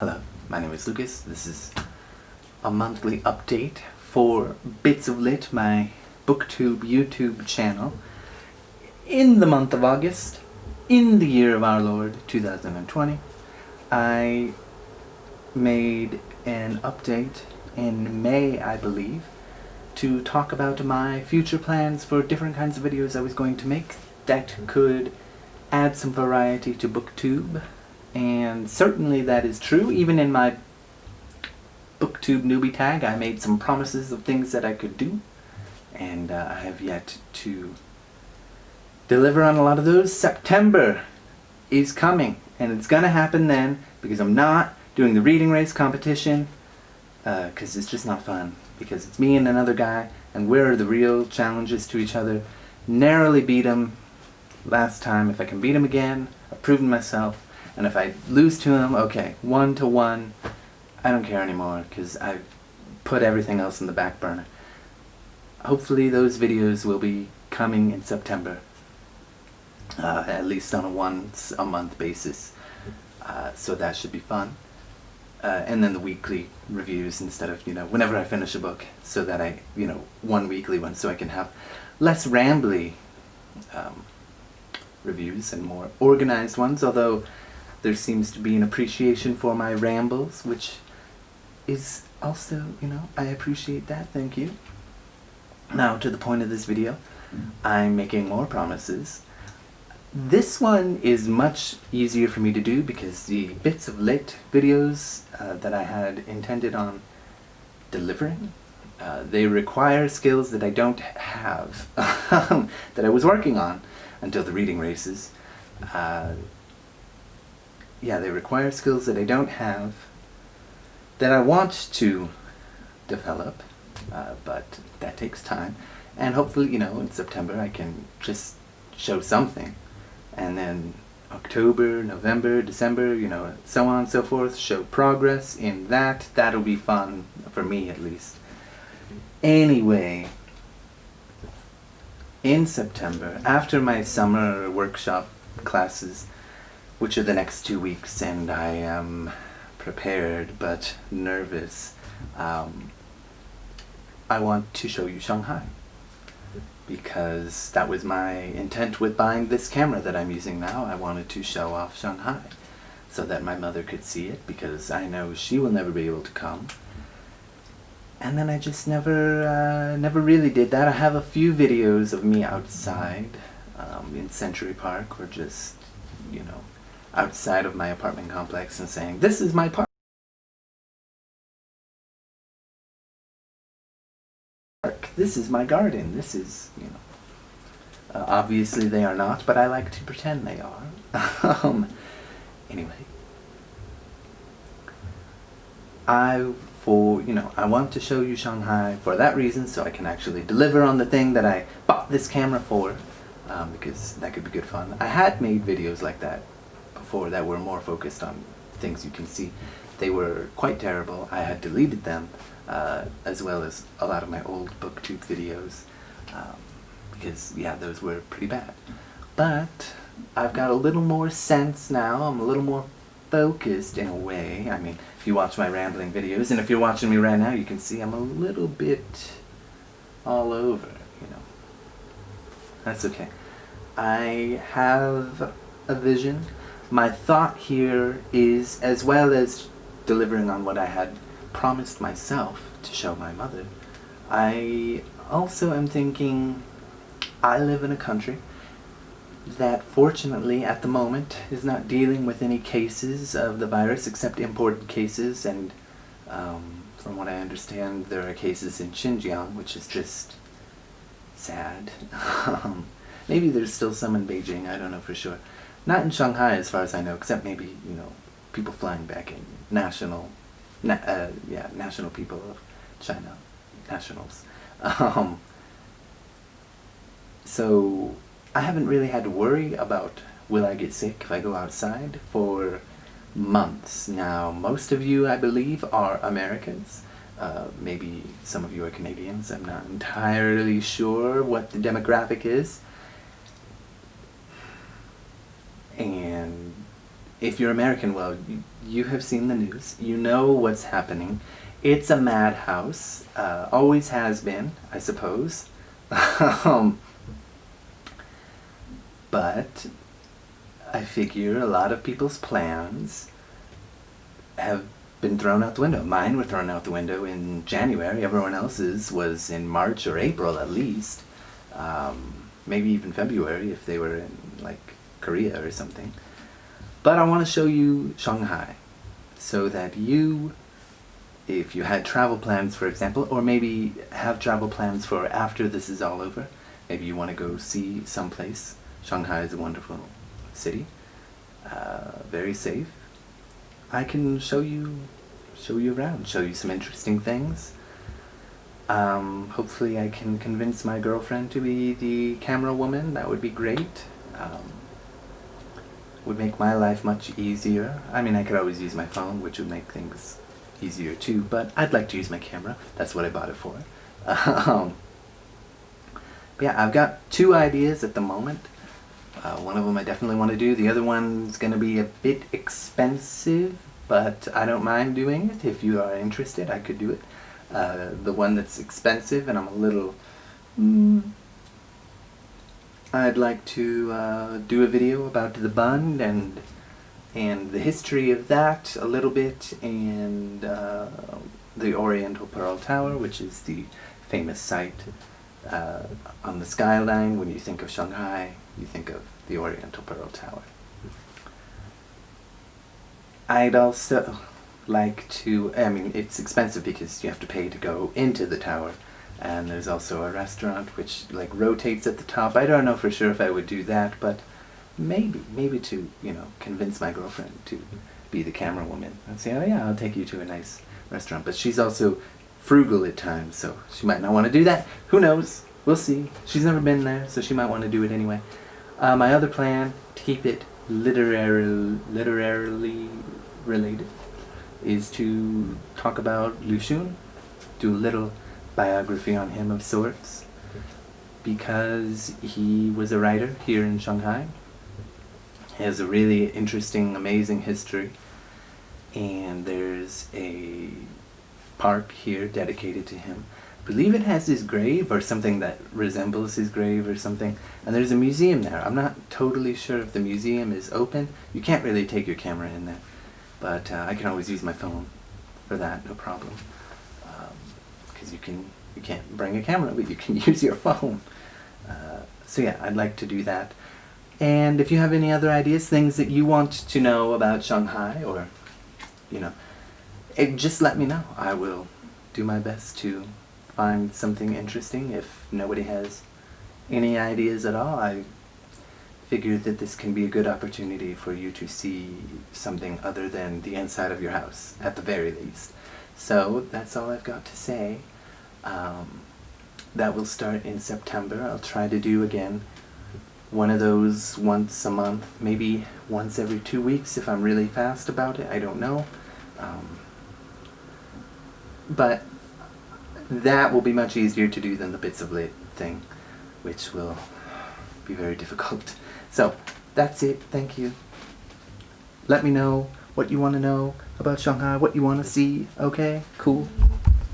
Hello, my name is Lucas. This is a monthly update for Bits of Lit, my booktube YouTube channel. In the month of August, in the year of our Lord 2020, I made an update in May, I believe, to talk about my future plans for different kinds of videos I was going to make that could add some variety to booktube. And certainly that is true. Even in my booktube newbie tag, I made some promises of things that I could do, and I have yet to deliver on a lot of those. September is coming, and it's gonna happen then, because I'm not doing the reading race competition, because it's just not fun, because it's me and another guy, and we're the real challenges to each other. Narrowly beat him last time. If I can beat him again, I've proven myself. And if I lose to him, okay, 1-1, I don't care anymore, because I've put everything else in the back burner. Hopefully those videos will be coming in September, at least on a once-a-month basis, so that should be fun. And then the weekly reviews instead of, whenever I finish a book, so that I, one weekly one, so I can have less rambly reviews and more organized ones, although there seems to be an appreciation for my rambles, which is also, I appreciate that, thank you. Now, to the point of this video, I'm making more promises. This one is much easier for me to do because the Bits of Lit videos that I had intended on delivering, they require skills that I don't have, that I was working on until the reading races. Yeah, they require skills that I don't have, that I want to develop, but that takes time. And hopefully, in September I can just show something. And then October, November, December, so on and so forth, show progress in that. That'll be fun, for me at least. Anyway, in September, after my summer workshop classes, which are the next 2 weeks, and I am prepared but nervous, I want to show you Shanghai, because that was my intent with buying this camera that I'm using now. I wanted to show off Shanghai so that my mother could see it, because I know she will never be able to come. And then I just never really did that. I have a few videos of me outside in Century Park, or just, outside of my apartment complex and saying, "This is my park. This is my garden. This is, obviously they are not, but I like to pretend they are." Anyway, I want to show you Shanghai for that reason, so I can actually deliver on the thing that I bought this camera for, because that could be good fun. I had made videos like that before that were more focused on things you can see. They were quite terrible. I had deleted them, as well as a lot of my old booktube videos, because, yeah, those were pretty bad. But I've got a little more sense now. I'm a little more focused in a way. I mean, if you watch my rambling videos, and if you're watching me right now, you can see I'm a little bit all over, That's okay. I have a vision. My thought here is, as well as delivering on what I had promised myself to show my mother, I also am thinking I live in a country that fortunately at the moment is not dealing with any cases of the virus except imported cases, and from what I understand there are cases in Xinjiang, which is just sad. Maybe there's still some in Beijing, I don't know for sure. Not in Shanghai as far as I know, except maybe, people flying back in, national people of China, nationals. So I haven't really had to worry about will I get sick if I go outside for months. Now, most of you, I believe, are Americans. Maybe some of you are Canadians. I'm not entirely sure what the demographic is. And if you're American, well, you have seen the news. You know what's happening. It's a madhouse. Always has been, I suppose. But I figure a lot of people's plans have been thrown out the window. Mine were thrown out the window in January. Everyone else's was in March or April at least. Maybe even February if they were in like Korea or something. But I want to show you Shanghai so that you, if you had travel plans, for example, or maybe have travel plans for after this is all over, maybe you want to go see someplace. Shanghai is a wonderful city, very safe. I can show you around, show you some interesting things. Hopefully I can convince my girlfriend to be the camera woman. That would be great. Would make my life much easier. I mean, I could always use my phone, which would make things easier too, but I'd like to use my camera. That's what I bought it for. But yeah, I've got 2 ideas at the moment. One of them I definitely want to do. The other one's going to be a bit expensive, but I don't mind doing it. If you are interested, I could do it. The one that's expensive, and I'm a little... I'd like to do a video about the Bund and the history of that a little bit, and the Oriental Pearl Tower, which is the famous site on the skyline. When you think of Shanghai, you think of the Oriental Pearl Tower. I'd also like to, I mean, it's expensive because you have to pay to go into the tower, and there's also a restaurant which like rotates at the top. I don't know for sure if I would do that, but maybe to, you know, convince my girlfriend to be the camera woman and say, oh yeah, I'll take you to a nice restaurant. But she's also frugal at times, so she might not want to do that. Who knows? We'll see. She's never been there, so she might want to do it anyway. My other plan, to keep it literarily related, is to talk about Lu Xun, do a little biography on him of sorts, because he was a writer here in Shanghai. He has a really interesting, amazing history, and there's a park here dedicated to him. I believe it has his grave or something that resembles his grave or something, and there's a museum there. I'm not totally sure if the museum is open. You can't really take your camera in there, but I can always use my phone for that, no problem. Because you can't bring a camera, but you can use your phone. So yeah, I'd like to do that. And if you have any other ideas, things that you want to know about Shanghai, or, you know, just let me know. I will do my best to find something interesting. If nobody has any ideas at all, I figured that this can be a good opportunity for you to see something other than the inside of your house, at the very least. So that's all I've got to say. That will start in September. I'll try to do again one of those once a month, maybe once every 2 weeks if I'm really fast about it. I don't know. But that will be much easier to do than the bits of lit thing, which will be very difficult. So that's it. Thank you. Let me know what you want to know about Shanghai, what you want to see. Okay? Cool.